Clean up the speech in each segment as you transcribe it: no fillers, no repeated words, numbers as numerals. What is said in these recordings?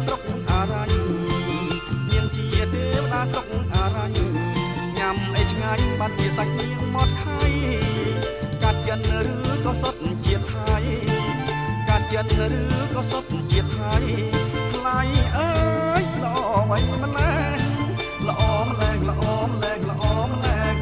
ស្រុកអារ៉ាញ់នាងជាទេវតាស្រុកអារ៉ាញ់ញ៉ាំអីឆ្ងាញ់បានជាសាច់នាងមកថៃកាត់ចិនឬក៏សុទ្ធជាតិថៃកាត់ចិនឬក៏សុទ្ធជាតិថៃថ្លៃអើយល្អវិញម្ល៉េះល្អម្ល៉េះល្អម្ល៉េះល្អម្ល៉េះ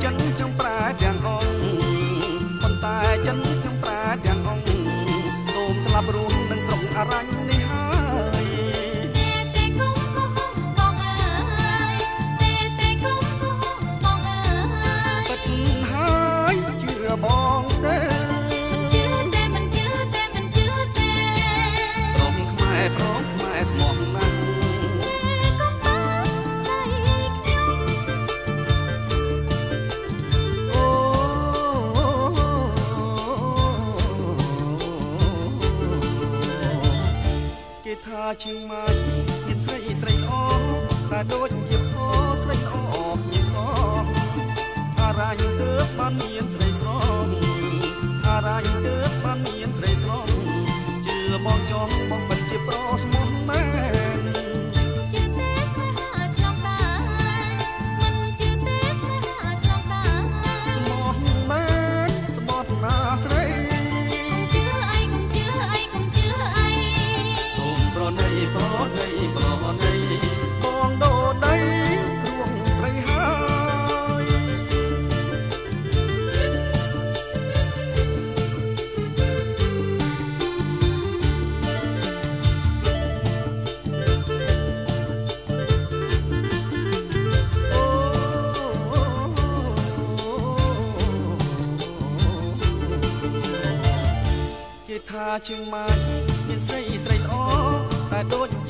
ចិនចង់ប្រាទាំងអង្គប៉ុន្តែចិនចង់ប្រាទាំងអង្គសូមស្លាប់រួមនឹងស្រុកអារ៉ាញ់នេះហើយទេគុំក៏ហំបងអើយទេគុំក៏ហំបងអើយពិតហើយជឿបងទេមិនជឿទេមិនជឿទេព្រមខ្មែរស្មោះណាស់ថាជាម៉ាច់មានស្រីស្រីល្អតែដូចជាពោស្រីល្អញៀនសអារ៉ាញ់ទើបបានមានស្រីស្រងអារ៉ាញ់ទើបបានមានស្រីស្រងជឿបងចង់បងមិនជាប្រុសស្មោះមែនជឿទេស្នេហាឆ្លងតាមិនជឿទេស្នេហាឆ្លងតាស្មោះមែនស្មោះណាស្រីប្រណីបងដូនដីរួងស្រីហើយគេថាជាងម៉ាច់មានស្រីស្រីល្អតែដូច